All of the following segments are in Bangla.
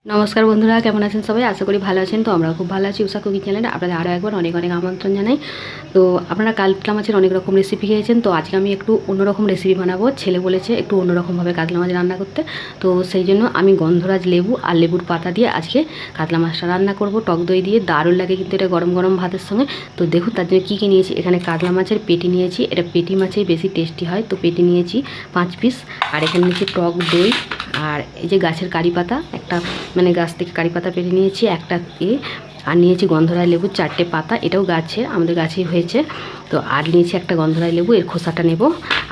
নমস্কার বন্ধুরা, কেমন আছেন সবাই? আশা করি ভালো আছেন। তো আমরা খুব ভালো আছি উষা কুকিং চ্যানেলে আপনাদের আরও একবার অনেক অনেক আমন্ত্রণ জানাই। তো আপনারা কাতলা মাছের অনেক রকম রেসিপি খেয়েছেন, তো আজকে আমি একটু অন্যরকম রেসিপি বানাবো। ছেলে বলেছে একটু অন্যরকমভাবে কাতলা মাছ রান্না করতে, তো সেই জন্য আমি গন্ধরাজ লেবু আর লেবুর পাতা দিয়ে আজকে কাতলা মাছটা রান্না করব, টক দই দিয়ে। দারুণ লাগে কিন্তু এটা গরম গরম ভাতের সঙ্গে। তো দেখুন তার জন্য কী কী নিয়েছি। এখানে কাতলা মাছের পেটি নিয়েছি, এটা পেটি মাছেই বেশি টেস্টি হয়, তো পেটি নিয়েছি 5 পিস। আর এখানে নিয়েছি টক দই, আর এই যে গাছের কারি পাতা একটা, মানে গাছ থেকে কারি পাতা পেরে নিয়েছি একটা, আর নিয়েছি গন্ধরাজ লেবু 4টে পাতা, এটাও গাছের, আমাদের গাছেই হয়েছে। তো আর নিয়েছি একটা গন্ধরাজ লেবু, এর খোসাটা নেব।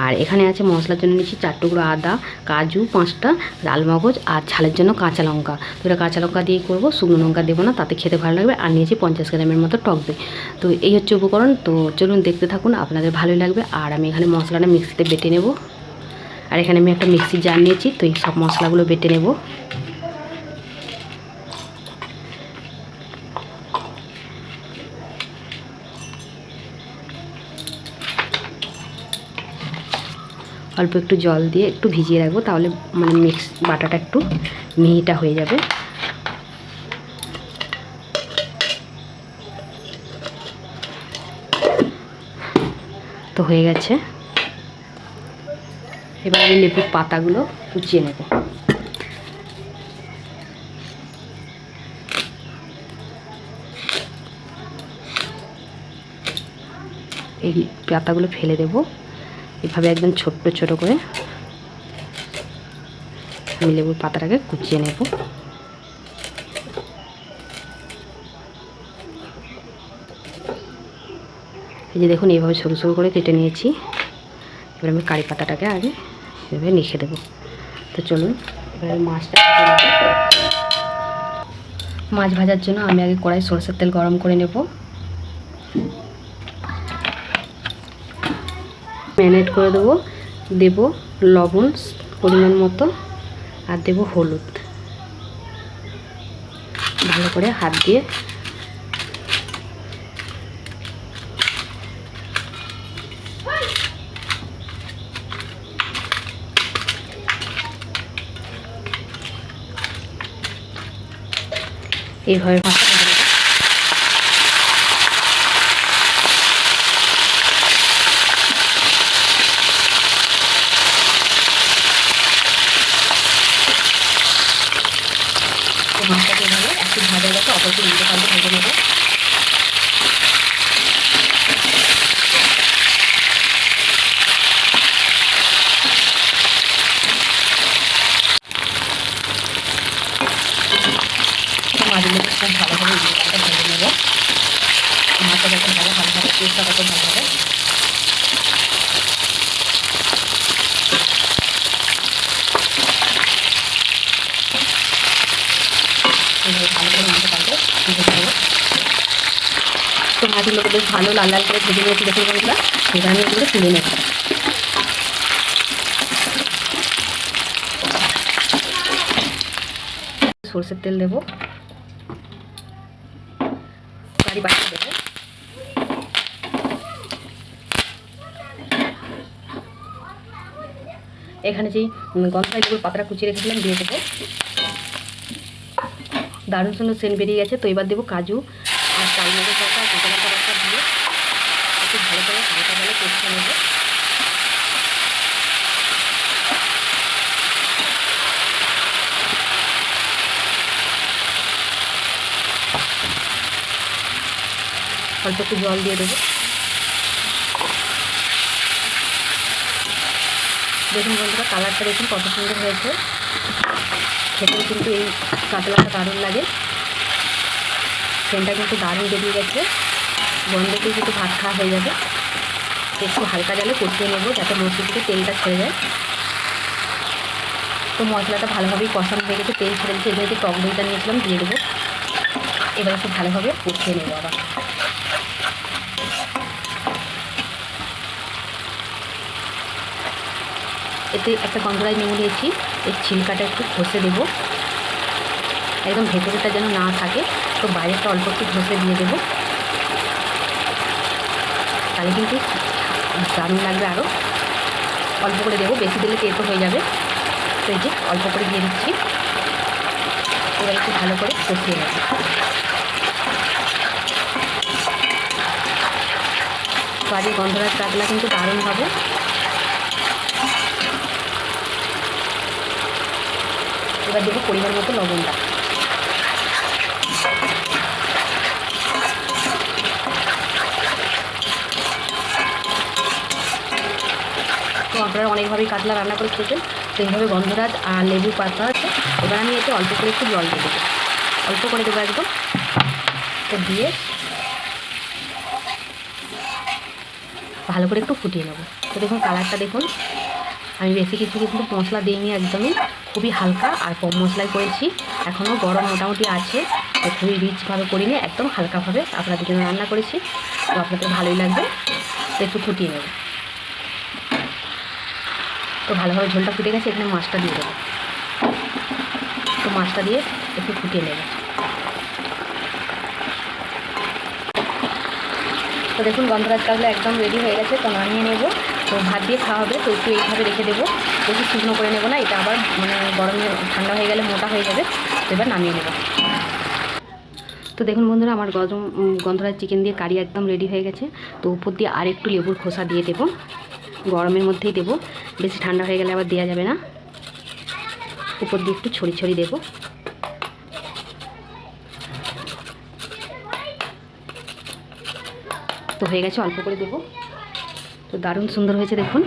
আর এখানে আছে মশলার জন্য নিয়েছি 4 টুকরো আদা, কাজু 5টা, লাল মগজ, আর ঝালের জন্য কাঁচা লঙ্কা। তো এটা কাঁচা লঙ্কা দিয়েই করবো, শুকনো লঙ্কা দেবো না, তাতে খেতে ভালো লাগবে। আর নিয়েছি 50 গ্রামের মতো টক দই। তো এই হচ্ছে উপকরণ। তো চলুন দেখতে থাকুন, আপনাদের ভালোই লাগবে। আর আমি এখানে মশলাটা মিক্সিতে বেটে নেব। আর এখানে আমি একটা মিক্সির জার নিয়েছি, তো এই সব মশলাগুলো বেটে নেব। অল্প একটু জল দিয়ে একটু ভিজিয়ে রাখবো, তাহলে মানে বাটাটা একটু মিহিটা হয়ে যাবে। তো হয়ে গেছে। এবার আমি লেবুর পাতাগুলো কুচিয়ে নেব। এই পাতাগুলো ফেলে দেব, এভাবে একদম ছোট্ট ছোট করে আমি লেবুর পাতাটাকে কুচিয়ে নেব। এই যে দেখুন, এইভাবে সরু সরু করে কেটে নিয়েছি। এবার আমি কারি পাতাটাকে আগে এভাবে লিখে দেব। তো চলুন এবার মাছটা, মাছ ভাজার জন্য আমি আগে কড়াই সরষের তেল গরম করে নেব। ম্যারিনেট করে দেবো, দেব লবণ পরিমাণ মতো, আর দেব হলুদ। ভালো করে হাত দিয়ে এইভাবে মাছটাকে এভাবে একটু ভাজা গেছে, অপরকে উল্টে পাল্টে ভেজে নেব। মাছগুলোকে খুব ভালোভাবে উল্টে পাল্টে ভেজে নেব। মাছটা যখন ভালোভাবে টেস্টটা কত ভালো হবে। এইভাবে ভালো করে উল্টে পাল্টে ভেজে নেব। তো মাছগুলোকে বেশ ভালো লাল লাল করে ভেজে নিয়েছি দেখুন বন্ধুরা। এবার আমি এগুলো তুলে নেব। সরষের তেল দেবো, কারি পাতা দেবো, এখানে যেই গন্ধরাজ লেবুর পাতাটা কুচিয়ে রেখেছিলাম দিয়ে দেবো। দারুণ সুন্দর সেন্ট বেরিয়ে গেছে। তো এবার দেবো কাজু আর চাল মগজ বাটা, কাঁচা লঙ্কা বাটা দিয়ে একটু ভালো করে হালকা ভালো কষিয়ে নেব। অল্প একটু জল দিয়ে দেবো। দেখুন বন্ধুরা, কালারটা দেখুন কত সুন্দর হয়েছে। খেতেও কিন্তু এই কাতলাটা দারুণ লাগে। সেন্টটা কিন্তু দারুণ বেরিয়ে গেছে, গন্ধতেই কিন্তু ভাত খাওয়া হয়ে যাবে। একটু হালকা জালে কষিয়ে নেবো যাতে মশলা থেকে তেলটা ছেড়ে যায়। তো মশলাটা ভালোভাবেই কষানো হয়ে গেছে, তেল ছেড়ে দিচ্ছে। এখানে যে টক দইটা নিয়েছিলাম দিয়ে দেবো। এবার একটু ভালোভাবে কষিয়ে নেবো আবার। এতে একটা গন্ধরাজ লেবু নিয়েছি, এর ছিলকাটা একটু ঘষে দেবো, একদম ভেতরেটা যেন না থাকে। তো বাইরেটা অল্প একটু ঘষে দিয়ে দেবো, তাহলে কিন্তু দারুণ লাগবে। আরও অল্প করে দেবো, বেশি দিলে তেতো হয়ে যাবে। তো এই যে অল্প করে দিয়ে দিচ্ছি। এবার একটু ভালো করে কষিয়ে নেব। তো আজকে গন্ধরাজ কাতলা কিন্তু দারুণ হবে। এবার দেবো পরিমাণ মতো লবণটা। তো আপনারা অনেকভাবেই কাতলা রান্না করে খেতেন, তো এইভাবে গন্ধরাজ আর লেবু পাতা আছে। এবার আমি এতে অল্প করে একটু জল দিয়ে দেবো, অল্প করে দেবো একদম। তো দিয়ে ভালো করে একটু ফুটিয়ে নেবো। তো দেখুন কালারটা দেখুন, আমি বেশি কিছু কিন্তু মশলা দিইনি, একদমই খুবই হালকা আর কম মশলাই করেছি। এখনও গরম মোটামুটি আছে, তো খুবই রিচভাবে করিনি, একদম হালকাভাবে আপনাদের জন্য রান্না করেছি। তো আপনাদের ভালোই লাগবে। তো একটু ফুটিয়ে নেব। তো ভালোভাবে ঝোলটা ফুটে গেছে, এখানে মাছটা দিয়ে দেবো। তো মাছটা দিয়ে একটু ফুটিয়ে নেব। তো দেখুন গন্ধরাজ কাতলা একদম রেডি হয়ে গেছে। তো নামিয়ে নেব। তো ভাত দিয়ে খাওয়া হবে, তো একটু এইভাবে রেখে দেবো, বেশি শুকনো করে নেবো না, এটা আবার মানে গরমে ঠান্ডা হয়ে গেলে মোটা হয়ে যাবে। তো এবার নামিয়ে নেব। তো দেখুন বন্ধুরা, আমার গন্ধরাজ চিকেন দিয়ে কারি একদম রেডি হয়ে গেছে। তো উপর দিয়ে আর একটু লেবুর খোসা দিয়ে দেবো, গরমের মধ্যেই দেবো, বেশি ঠান্ডা হয়ে গেলে আবার দেওয়া যাবে না। উপর দিয়ে একটু ছড়ি দেবো। তো হয়ে গেছে, অল্প করে দেবো। তো দারুণ সুন্দর হয়েছে দেখুন,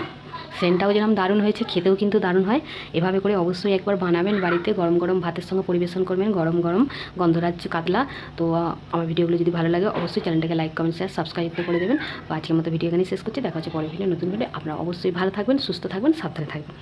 সেন্টটাও যেরকম দারুণ হয়েছে, খেতেও কিন্তু দারুণ হয়। এভাবে করে অবশ্যই একবার বানাবেন বাড়িতে, গরম গরম ভাতের সঙ্গে পরিবেশন করবেন গরম গরম গন্ধরাজ কাতলা। তো আমার ভিডিওগুলো যদি ভালো লাগে অবশ্যই চ্যানেলটাকে লাইক কমেন্ট শেয়ার সাবস্ক্রাইব করে দেবেন। তো আজকের মতো ভিডিও এখানে শেষ করছি, দেখা হচ্ছে পরের ভিডিও নতুন ভিডিও। আপনারা অবশ্যই ভালো থাকবেন, সুস্থ থাকবেন, সাবধানে থাকবেন।